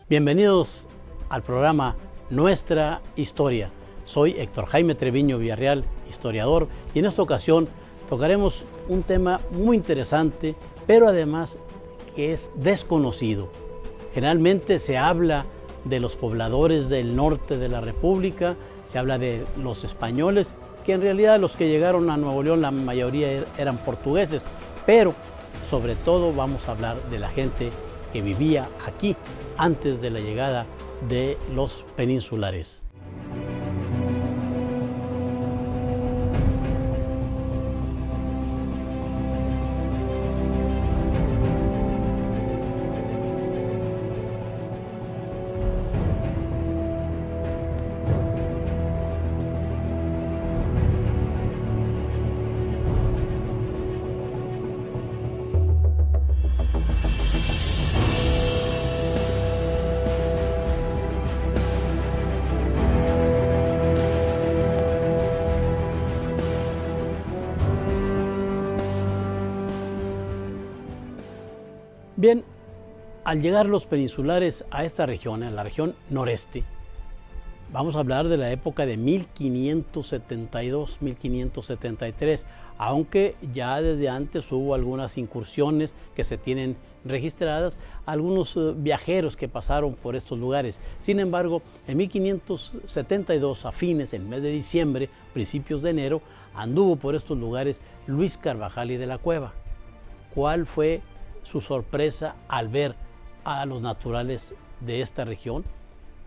Bienvenidos al programa Nuestra Historia. Soy Héctor Jaime Treviño Villarreal, historiador, y en esta ocasión tocaremos un tema muy interesante, pero además que es desconocido. Generalmente se habla de los pobladores del norte de la República, se habla de los españoles, que en realidad los que llegaron a Nuevo León la mayoría eran portugueses, pero sobre todo vamos a hablar de la gente que vivía aquí antes de la llegada de los peninsulares. Bien, al llegar los peninsulares a esta región, a la región noreste, vamos a hablar de la época de 1572, 1573, aunque ya desde antes hubo algunas incursiones que se tienen registradas, algunos viajeros que pasaron por estos lugares. Sin embargo, en 1572, a fines, en el mes de diciembre, principios de enero, anduvo por estos lugares Luis Carvajal y de la Cueva. ¿Cuál fue su sorpresa al ver a los naturales de esta región?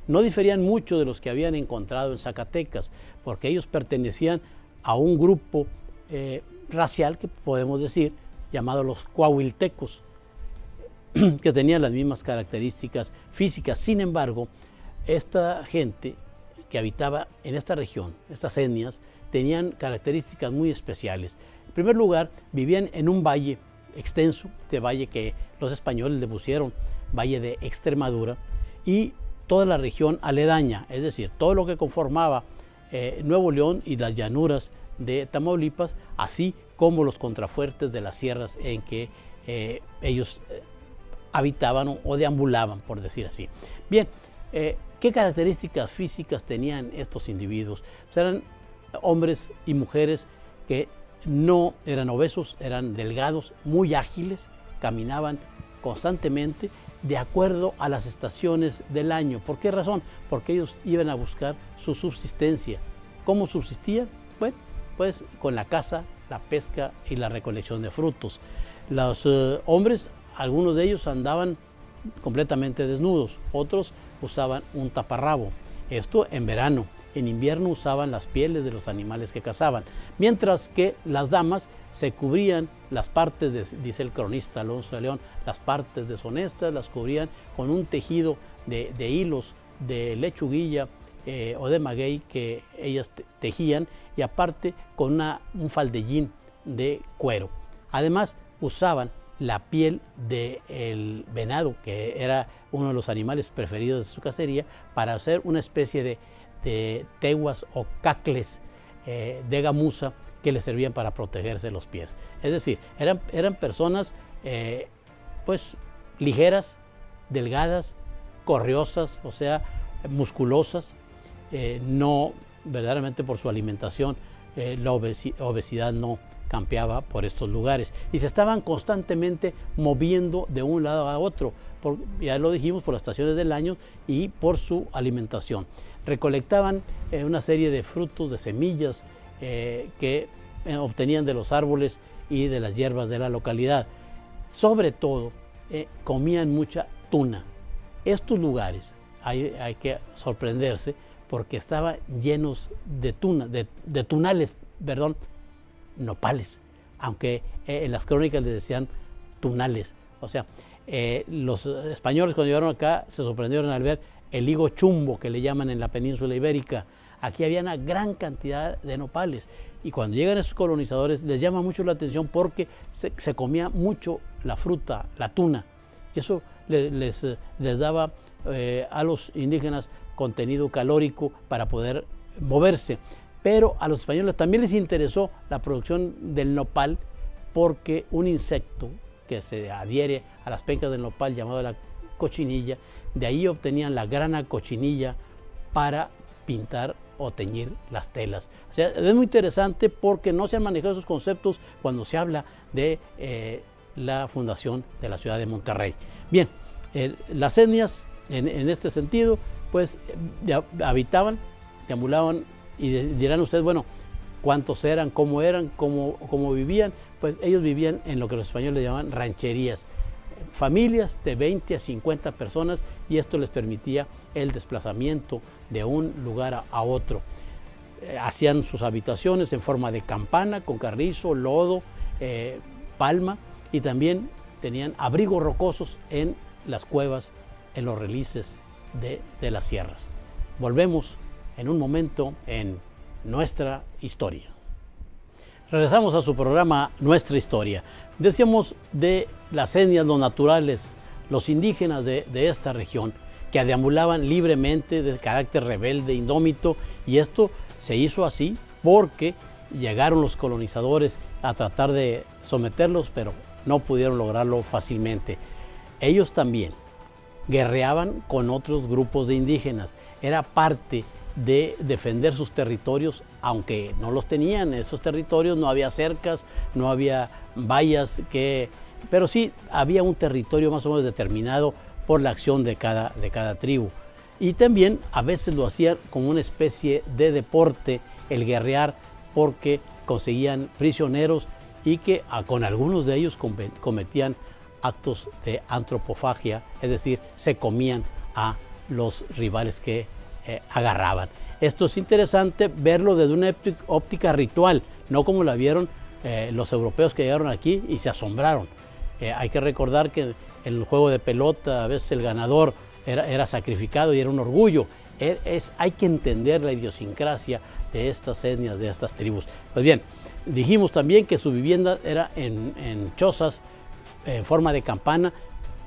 No diferían mucho de los que habían encontrado en Zacatecas, porque ellos pertenecían a un grupo racial, que podemos decir, llamado los coahuiltecos, que tenían las mismas características físicas. Sin embargo, esta gente que habitaba en esta región, estas etnias, tenían características muy especiales. En primer lugar, vivían en un valle extenso, este valle que los españoles le pusieron Valle de Extremadura, y toda la región aledaña, es decir, todo lo que conformaba Nuevo León y las llanuras de Tamaulipas, así como los contrafuertes de las sierras en que ellos habitaban o deambulaban, por decir así. Bien, ¿qué características físicas tenían estos individuos? Pues eran hombres y mujeres que no eran obesos, eran delgados, muy ágiles, caminaban constantemente de acuerdo a las estaciones del año. ¿Por qué razón? Porque ellos iban a buscar su subsistencia. ¿Cómo subsistían? Bueno, pues con la caza, la pesca y la recolección de frutos. Los hombres, algunos de ellos andaban completamente desnudos, otros usaban un taparrabo. Esto en verano. En invierno usaban las pieles de los animales que cazaban, mientras que las damas se cubrían las partes, dice el cronista Alonso de León, las partes deshonestas las cubrían con un tejido de hilos de lechuguilla o de maguey que ellas tejían, y aparte con un faldellín de cuero. Además usaban la piel del venado, que era uno de los animales preferidos de su cacería, para hacer una especie de teguas o cacles de gamuza que les servían para protegerse los pies. Es decir, eran personas pues ligeras, delgadas, corriosas, o sea, musculosas, no verdaderamente por su alimentación, la obesidad no campeaba por estos lugares, y se estaban constantemente moviendo de un lado a otro, ya lo dijimos, por las estaciones del año y por su alimentación. Recolectaban una serie de frutos, de semillas que obtenían de los árboles y de las hierbas de la localidad. Sobre todo, comían mucha tuna. Estos lugares, hay que sorprenderse, porque estaban llenos de tunales, nopales, aunque en las crónicas les decían tunales. O sea, los españoles cuando llegaron acá se sorprendieron al ver el higo chumbo, que le llaman en la península ibérica. Aquí había una gran cantidad de nopales, y cuando llegan esos colonizadores les llama mucho la atención porque se comía mucho la fruta, la tuna, y eso les daba a los indígenas contenido calórico para poder moverse. Pero a los españoles también les interesó la producción del nopal, porque un insecto que se adhiere a las pencas del nopal, llamado la cochinilla, de ahí obtenían la grana cochinilla para pintar o teñir las telas. O sea, es muy interesante porque no se han manejado esos conceptos cuando se habla de la fundación de la ciudad de Monterrey. Bien, las etnias en este sentido, pues habitaban, deambulaban y dirán ustedes, bueno, ¿cuántos eran? ¿Cómo eran? ¿Cómo vivían? Pues ellos vivían en lo que los españoles llamaban rancherías, familias de 20 a 50 personas, y esto les permitía el desplazamiento de un lugar a otro. Hacían sus habitaciones en forma de campana, con carrizo, lodo, palma, y también tenían abrigos rocosos en las cuevas, en los relices de las sierras. Volvemos en un momento en Nuestra Historia. Regresamos a su programa Nuestra Historia. Decíamos de las etnias, los naturales, los indígenas de esta región, que deambulaban libremente, de carácter rebelde, indómito, y esto se hizo así porque llegaron los colonizadores a tratar de someterlos, pero no pudieron lograrlo fácilmente. Ellos también guerreaban con otros grupos de indígenas, era parte de defender sus territorios, aunque no los tenían, esos territorios no había cercas, no había vallas, pero sí había un territorio más o menos determinado por la acción de cada tribu. Y también a veces lo hacían como una especie de deporte, el guerrear, porque conseguían prisioneros y que con algunos de ellos cometían actos de antropofagia, es decir, se comían a los rivales que agarraban. Esto es interesante verlo desde una óptica ritual, no como la vieron los europeos que llegaron aquí y se asombraron. Hay que recordar que en el juego de pelota a veces el ganador era sacrificado y era un orgullo. Hay que entender la idiosincrasia de estas etnias, de estas tribus. Pues bien, dijimos también que su vivienda era en chozas en forma de campana.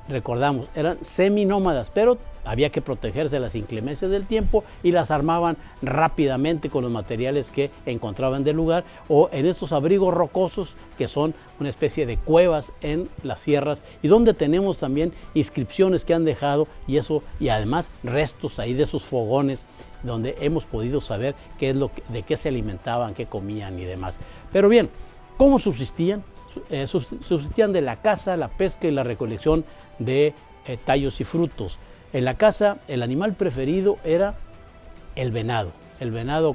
Recordamos, eran seminómadas, pero había que protegerse de las inclemencias del tiempo y las armaban rápidamente con los materiales que encontraban del lugar, o en estos abrigos rocosos que son una especie de cuevas en las sierras, y donde tenemos también inscripciones que han dejado y además restos ahí de sus fogones, donde hemos podido saber de qué se alimentaban, qué comían y demás. Pero bien, ¿cómo subsistían? Subsistían de la caza, la pesca y la recolección de tallos y frutos. En la caza, el animal preferido era el venado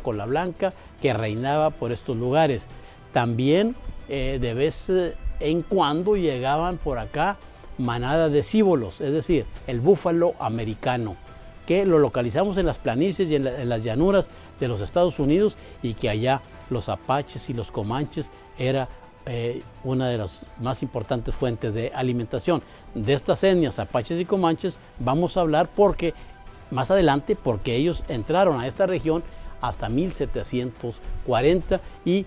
cola blanca, que reinaba por estos lugares. También de vez en cuando llegaban por acá manadas de cíbolos, es decir, el búfalo americano, que lo localizamos en las planicies y en las llanuras de los Estados Unidos, y que allá los apaches y los comanches era una de las más importantes fuentes de alimentación. De estas etnias, apaches y comanches, vamos a hablar más adelante, porque ellos entraron a esta región hasta 1740, y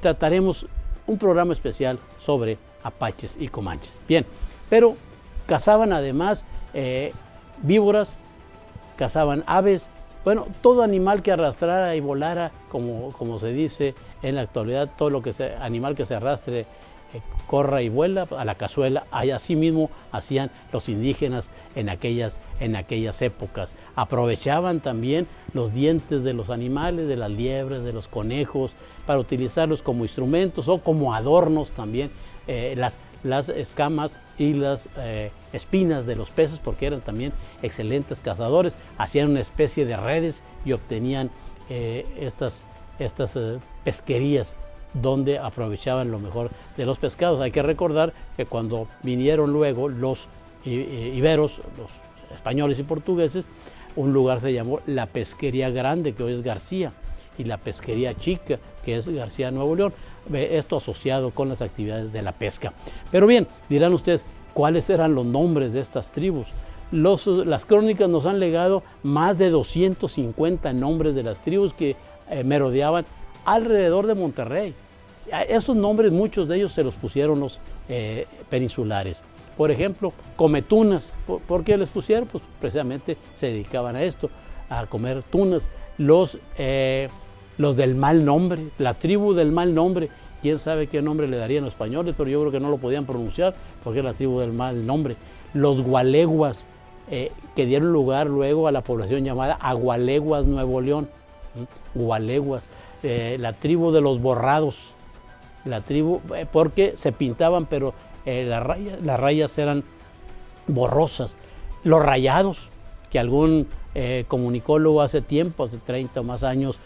trataremos un programa especial sobre apaches y comanches. Bien, pero cazaban además víboras, cazaban aves, bueno, todo animal que arrastrara y volara, como se dice en la actualidad, todo animal que se arrastre, corra y vuela, a la cazuela. Así mismo hacían los indígenas en aquellas épocas. Aprovechaban también los dientes de los animales, de las liebres, de los conejos, para utilizarlos como instrumentos o como adornos también. Las escamas y las espinas de los peces, porque eran también excelentes cazadores, hacían una especie de redes y obtenían estas pesquerías donde aprovechaban lo mejor de los pescados. Hay que recordar que cuando vinieron luego los iberos, los españoles y portugueses, un lugar se llamó la Pesquería Grande, que hoy es García, y la Pesquería Chica, que es García, Nuevo León. Esto asociado con las actividades de la pesca. Pero bien, dirán ustedes, ¿cuáles eran los nombres de estas tribus? Las crónicas nos han legado más de 250 nombres de las tribus que merodeaban alrededor de Monterrey. Esos nombres, muchos de ellos se los pusieron los peninsulares. Por ejemplo, cometunas. ¿Por qué les pusieron? Pues precisamente se dedicaban a esto, a comer tunas. Los del mal nombre, la tribu del mal nombre, quién sabe qué nombre le darían los españoles, pero yo creo que no lo podían pronunciar porque era la tribu del mal nombre. Los Gualeguas, que dieron lugar luego a la población llamada Agualeguas, Nuevo León. Gualeguas, la tribu de los Borrados, la tribu, porque se pintaban, pero las rayas eran borrosas. Los Rayados, que algún comunicólogo hace tiempo, hace 30 o más años,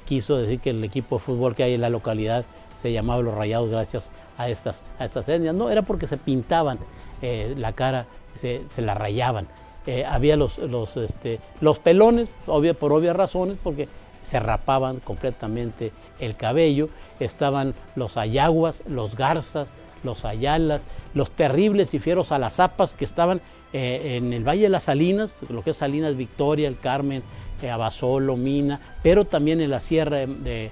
quiso decir que el equipo de fútbol que hay en la localidad se llamaba Los Rayados gracias a estas etnias. No, era porque se pintaban la cara, se la rayaban. Había los pelones, por obvias razones, porque se rapaban completamente el cabello. Estaban los ayaguas, los garzas, los ayalas, los terribles y fieros alazapas que estaban en el Valle de las Salinas, lo que es Salinas Victoria, el Carmen, Abasolo, Mina, pero también en la Sierra de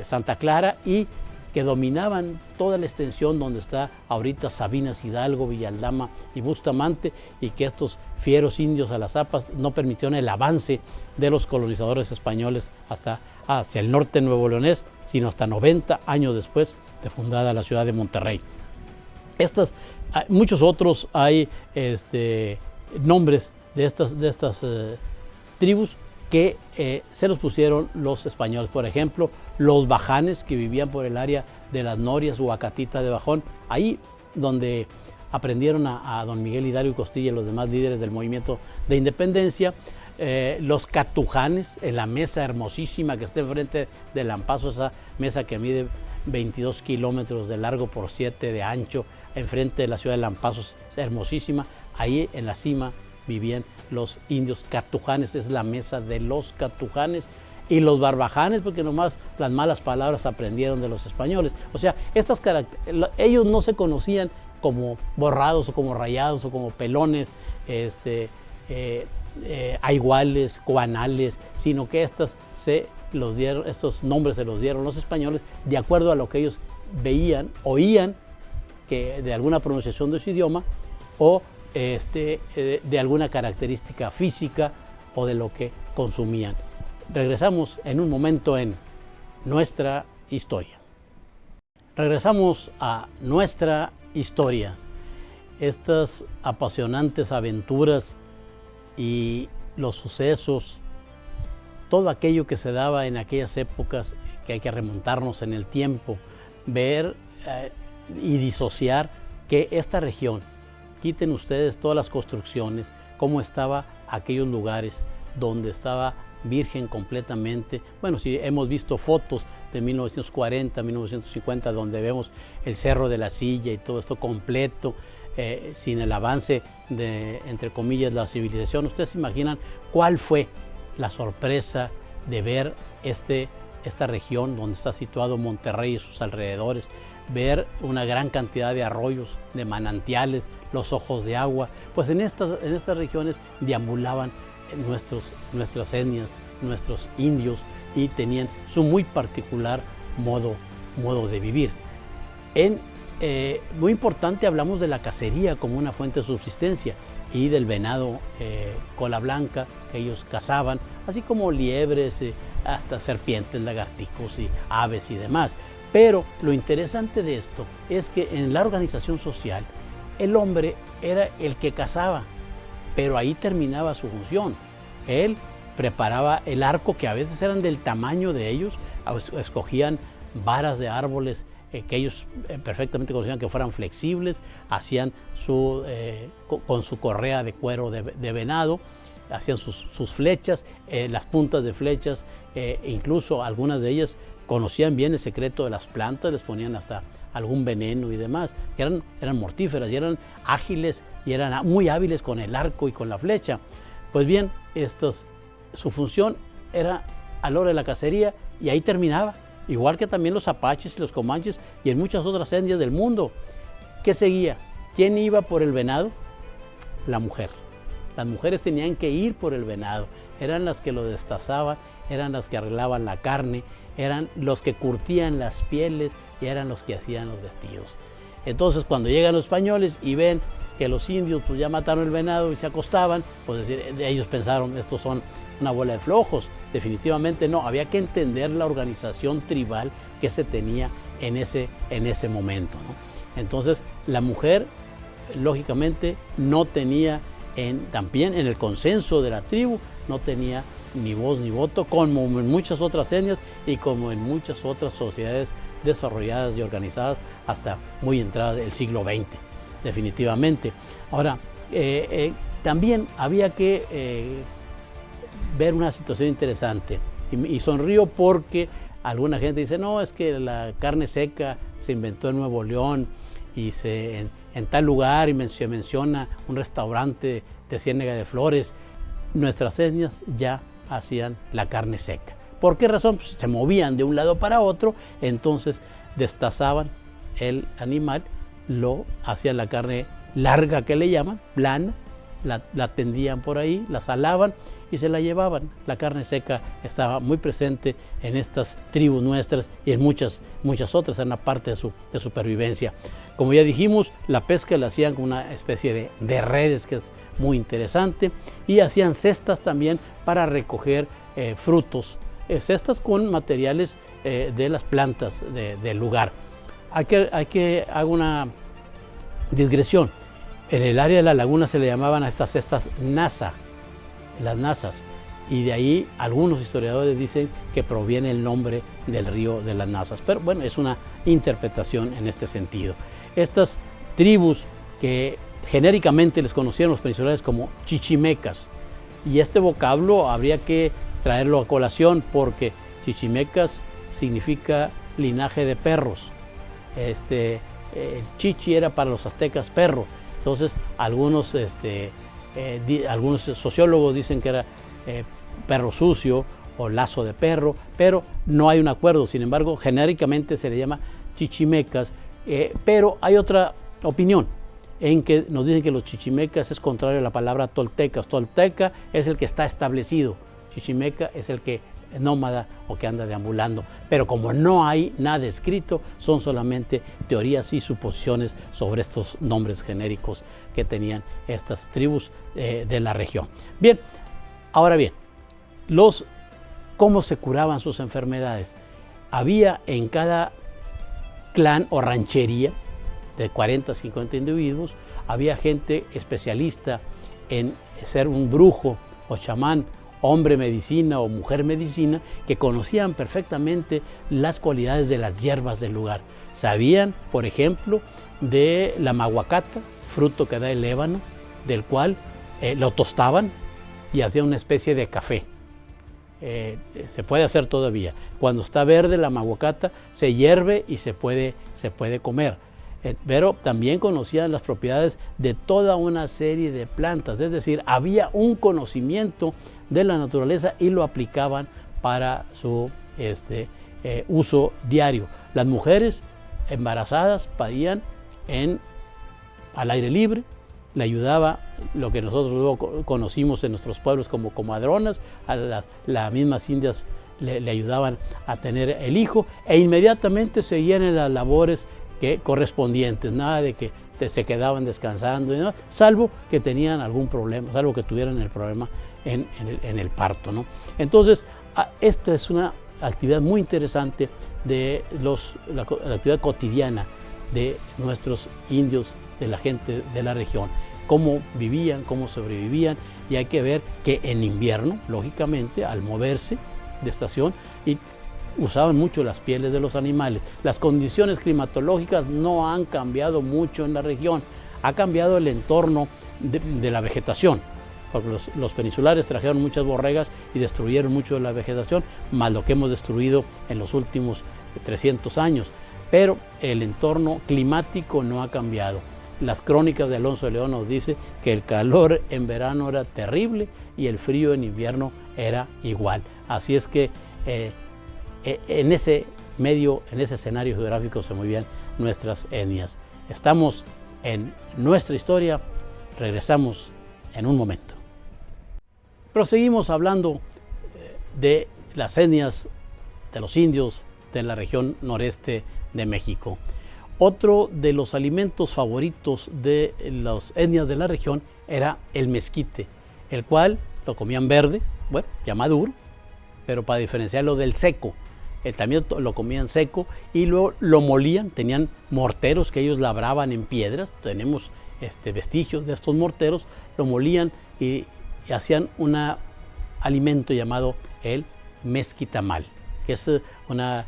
Santa Clara, y que dominaban toda la extensión donde está ahorita Sabinas Hidalgo, Villaldama y Bustamante, y que estos fieros indios alazapas no permitieron el avance de los colonizadores españoles hacia el norte nuevo-leonés, sino hasta 90 años después de fundada la ciudad de Monterrey. Muchos otros hay nombres de estas tribus que se los pusieron los españoles. Por ejemplo, los bajanes, que vivían por el área de las Norias o Acatita de Bajón, ahí donde aprendieron a don Miguel Hidalgo y Costilla y los demás líderes del movimiento de independencia. Los catujanes, en la mesa hermosísima que está enfrente de Lampazo, esa mesa que mide 22 kilómetros de largo por 7 de ancho, enfrente de la ciudad de Lampazo, es hermosísima. Ahí en la cima vivían los indios catujanes, es la mesa de los catujanes. Y los barbajanes, porque nomás las malas palabras aprendieron de los españoles. O sea, ellos no se conocían como borrados o como rayados o como pelones, aiguales, coanales, sino que estos nombres se los dieron los españoles de acuerdo a lo que ellos veían, oían de alguna pronunciación de su idioma, o de alguna característica física o de lo que consumían. Regresamos en un momento en nuestra historia. Regresamos a nuestra historia. Estas apasionantes aventuras y los sucesos, todo aquello que se daba en aquellas épocas, que hay que remontarnos en el tiempo, ver y disociar que esta región, quiten ustedes todas las construcciones, cómo estaba aquellos lugares donde estaba virgen completamente. Bueno, si hemos visto fotos de 1940, 1950, donde vemos el Cerro de la Silla y todo esto completo, sin el avance de, entre comillas, la civilización. Ustedes se imaginan cuál fue la sorpresa de ver esta región donde está situado Monterrey y sus alrededores, ver una gran cantidad de arroyos, de manantiales, los ojos de agua. Pues en estas regiones deambulaban nuestras etnias, nuestros indios, y tenían su muy particular modo de vivir. Muy importante, hablamos de la cacería como una fuente de subsistencia y del venado cola blanca que ellos cazaban, así como liebres, hasta serpientes, lagartijos y aves y demás. Pero lo interesante de esto es que en la organización social el hombre era el que cazaba, pero ahí terminaba su función. Él preparaba el arco, que a veces eran del tamaño de ellos, escogían varas de árboles que ellos perfectamente conocían que fueran flexibles, hacían con su correa de cuero de venado, hacían sus flechas, las puntas de flechas, incluso algunas de ellas conocían bien el secreto de las plantas, les ponían hasta algún veneno y demás, que eran mortíferas y eran ágiles y eran muy hábiles con el arco y con la flecha. Pues bien, su función era a la hora de la cacería y ahí terminaba, igual que también los apaches y los comanches y en muchas otras etnias del mundo. ¿Qué seguía? ¿Quién iba por el venado? La mujer. Las mujeres tenían que ir por el venado, eran las que lo destazaban, eran las que arreglaban la carne, eran los que curtían las pieles y eran los que hacían los vestidos. Entonces, cuando llegan los españoles y ven que los indios pues ya mataron el venado y se acostaban, pues ellos pensaron, estos son una bola de flojos. Definitivamente no, había que entender la organización tribal que se tenía en ese momento, ¿no? Entonces la mujer lógicamente no tenía, también en el consenso de la tribu, no tenía ni voz ni voto, como en muchas otras etnias y como en muchas otras sociedades desarrolladas y organizadas hasta muy entrada del siglo XX, definitivamente. Ahora, también había que ver una situación interesante, y sonrío porque alguna gente dice, no, es que la carne seca se inventó en Nuevo León y en tal lugar y se menciona un restaurante de Ciénega de Flores. Nuestras etnias ya hacían la carne seca. ¿Por qué razón? Pues se movían de un lado para otro, entonces destazaban el animal, lo hacían la carne larga que le llaman, plana, la tendían por ahí, la salaban y se la llevaban. La carne seca estaba muy presente en estas tribus nuestras y en muchas otras, en una parte de su supervivencia. Como ya dijimos, la pesca la hacían con una especie de redes que es muy interesante, y hacían cestas también para recoger frutos, cestas con materiales de las plantas del lugar. Hay que hacer una digresión. En el área de la laguna se le llamaban a estas cestas nasa, las nasas, y de ahí algunos historiadores dicen que proviene el nombre del río de las Nasas, pero bueno, es una interpretación en este sentido. Estas tribus que genéricamente les conocían los peninsulares como chichimecas, y este vocablo habría que traerlo a colación porque chichimecas significa linaje de perros. El chichi era para los aztecas perro, entonces algunos sociólogos dicen que era perro sucio o lazo de perro, pero no hay un acuerdo. Sin embargo, genéricamente se le llama chichimecas, pero hay otra opinión en que nos dicen que los chichimecas es contrario a la palabra toltecas. Tolteca es el que está establecido, chichimeca es el que nómada o que anda deambulando, pero como no hay nada escrito, son solamente teorías y suposiciones sobre estos nombres genéricos que tenían estas tribus de la región. Bien, ahora bien, ¿cómo se curaban sus enfermedades? Había en cada clan o ranchería de 40 a 50 individuos, había gente especialista en ser un brujo o chamán, hombre medicina o mujer medicina, que conocían perfectamente las cualidades de las hierbas del lugar. Sabían, por ejemplo, de la maguacata, fruto que da el ébano, del cual lo tostaban y hacían una especie de café. Se puede hacer todavía. Cuando está verde la maguacata se hierve y se puede comer. Pero también conocían las propiedades de toda una serie de plantas, es decir, había un conocimiento de la naturaleza y lo aplicaban para su uso diario. Las mujeres embarazadas parían al aire libre, le ayudaba lo que nosotros luego conocimos en nuestros pueblos como comadronas, a las mismas indias le ayudaban a tener el hijo, e inmediatamente seguían en las labores correspondientes, nada de que se quedaban descansando, ¿no? Salvo que tenían algún problema, salvo que tuvieran el problema en el parto, ¿no? Entonces, esta es una actividad muy interesante de la actividad cotidiana de nuestros indios, de la gente de la región, cómo vivían, cómo sobrevivían, y hay que ver que en invierno, lógicamente, al moverse de estación, y usaban mucho las pieles de los animales. Las condiciones climatológicas no han cambiado mucho en la región, ha cambiado el entorno de la vegetación, porque los peninsulares trajeron muchas borregas y destruyeron mucho de la vegetación, más lo que hemos destruido en los últimos 300 años, pero el entorno climático no ha cambiado. Las crónicas de Alonso de León nos dice que el calor en verano era terrible y el frío en invierno era igual. Así es que en ese escenario geográfico se movían nuestras etnias. Estamos en nuestra historia, regresamos en un momento. Proseguimos hablando de las etnias de los indios de la región noreste de México. Otro de los alimentos favoritos de las etnias de la región era el mezquite, el cual lo comían verde, bueno, ya maduro, pero para diferenciarlo del seco. también lo comían seco y luego lo molían, tenían morteros que ellos labraban en piedras, tenemos vestigios de estos morteros, lo molían y hacían un alimento llamado el mezquitamal, que es una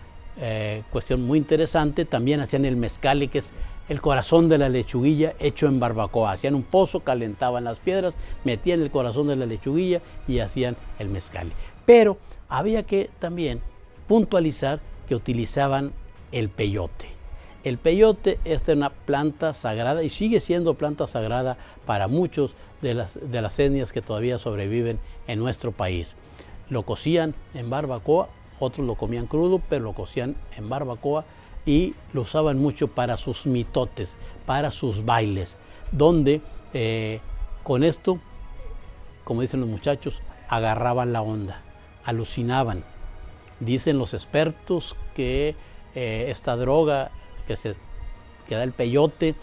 cuestión muy interesante. También hacían el mezcale, que es el corazón de la lechuguilla hecho en barbacoa. Hacían un pozo, calentaban las piedras, metían el corazón de la lechuguilla y hacían el mezcale. Pero había que también puntualizar que utilizaban el peyote. El peyote es una planta sagrada y sigue siendo planta sagrada para muchos de las etnias que todavía sobreviven en nuestro país. Lo cocían en barbacoa, otros lo comían crudo, pero lo cocían en barbacoa y lo usaban mucho para sus mitotes, para sus bailes, donde con esto, como dicen los muchachos, agarraban la onda, alucinaban. Dicen los expertos que esta droga que da el peyote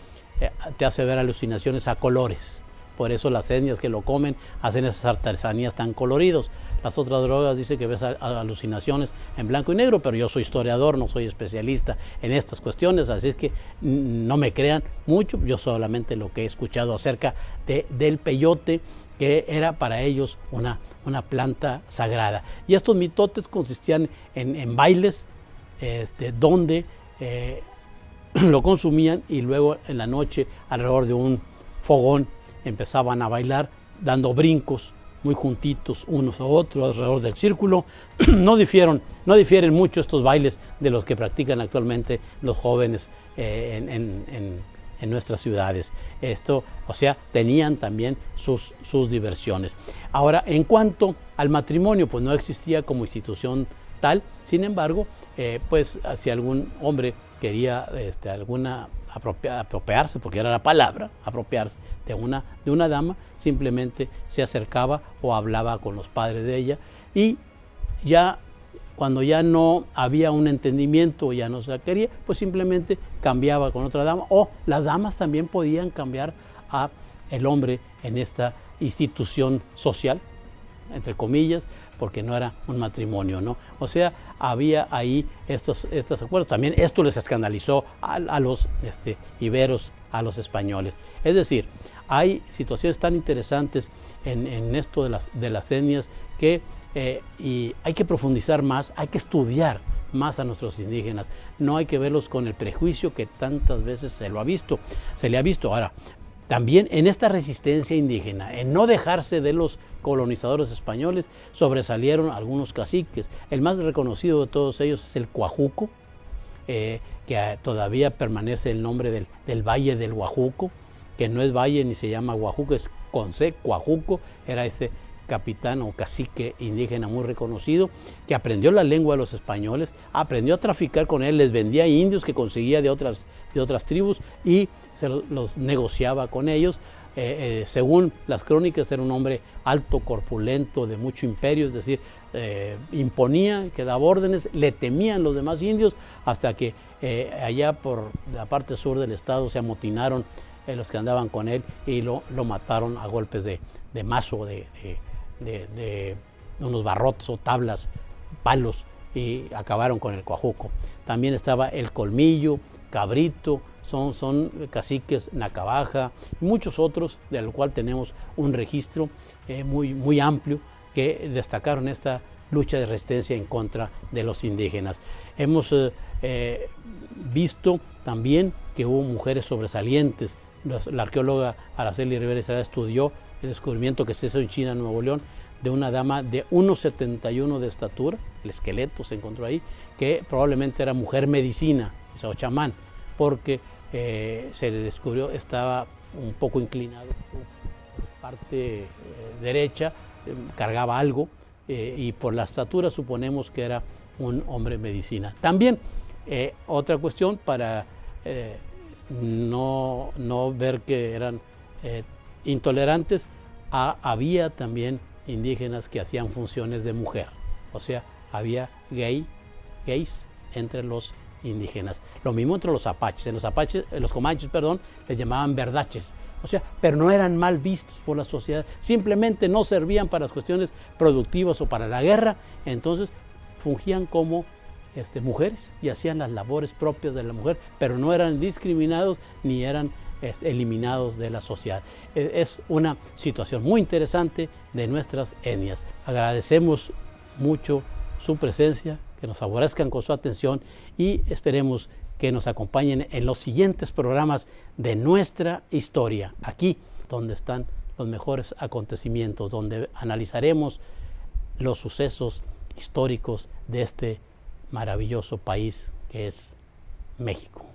te hace ver alucinaciones a colores. Por eso las etnias que lo comen hacen esas artesanías tan coloridos. Las otras drogas dicen que ves alucinaciones en blanco y negro, pero yo soy historiador, no soy especialista en estas cuestiones, así es que no me crean mucho. Yo solamente lo que he escuchado acerca del peyote, que era para ellos una planta sagrada. Y estos mitotes consistían en bailes donde lo consumían y luego en la noche alrededor de un fogón empezaban a bailar dando brincos muy juntitos unos a otros alrededor del círculo. No difieren mucho estos bailes de los que practican actualmente los jóvenes en nuestras ciudades. O sea, tenían también sus diversiones. Ahora, en cuanto al matrimonio, pues no existía como institución tal. Sin embargo, pues si algún hombre quería apropiarse, porque era la palabra, apropiarse de una dama, simplemente se acercaba o hablaba con los padres de ella, y ya cuando ya no había un entendimiento o ya no se la quería, pues simplemente cambiaba con otra dama, o las damas también podían cambiar a el hombre en esta institución social, entre comillas, porque no era un matrimonio, ¿no? O sea, había ahí estos acuerdos. También esto les escandalizó a los iberos, a los españoles. Es decir, hay situaciones tan interesantes en esto de las etnias que y hay que profundizar más, hay que estudiar más a nuestros indígenas. No hay que verlos con el prejuicio que tantas veces se le ha visto. Ahora, también en esta resistencia indígena, en no dejarse de los colonizadores españoles, sobresalieron algunos caciques. El más reconocido de todos ellos es el Coajuco, que todavía permanece el nombre del Valle del Guajuco, que no es valle ni se llama Guajuco, es con C, Coajuco. Era este capitán o cacique indígena muy reconocido, que aprendió la lengua de los españoles, aprendió a traficar con él, les vendía indios que conseguía de otras tribus y los negociaba con ellos. Según las crónicas, era un hombre alto, corpulento, de mucho imperio, es decir, imponía, que daba órdenes, le temían los demás indios, hasta que allá por la parte sur del estado se amotinaron los que andaban con él y lo mataron a golpes de mazo, de unos barrotes o tablas, palos, y acabaron con el Coajuco. También estaba el Colmillo, Cabrito, son caciques Nacabaja y muchos otros, del cual tenemos un registro muy amplio, que destacaron esta lucha de resistencia en contra de los indígenas. Hemos visto también que hubo mujeres sobresalientes. La arqueóloga Araceli Rivera Estrada estudió el descubrimiento que se hizo en China, Nuevo León, de una dama de 1,71 de estatura, el esqueleto se encontró ahí, que probablemente era mujer medicina, o sea, o chamán, porque se le descubrió, estaba un poco inclinado por parte derecha, cargaba algo, y por la estatura suponemos que era un hombre medicina. También otra cuestión para no ver que eran intolerantes, había también indígenas que hacían funciones de mujer, o sea, había gays entre los indígenas. Lo mismo entre los apaches. En los comanches, les llamaban verdaches, o sea, pero no eran mal vistos por la sociedad, simplemente no servían para las cuestiones productivas o para la guerra, entonces fungían como mujeres y hacían las labores propias de la mujer, pero no eran discriminados ni eran eliminados de la sociedad. Es una situación muy interesante de nuestras etnias. Agradecemos mucho su presencia, que nos favorezcan con su atención y esperemos que nos acompañen en los siguientes programas de nuestra historia, aquí donde están los mejores acontecimientos, donde analizaremos los sucesos históricos de este maravilloso país que es México.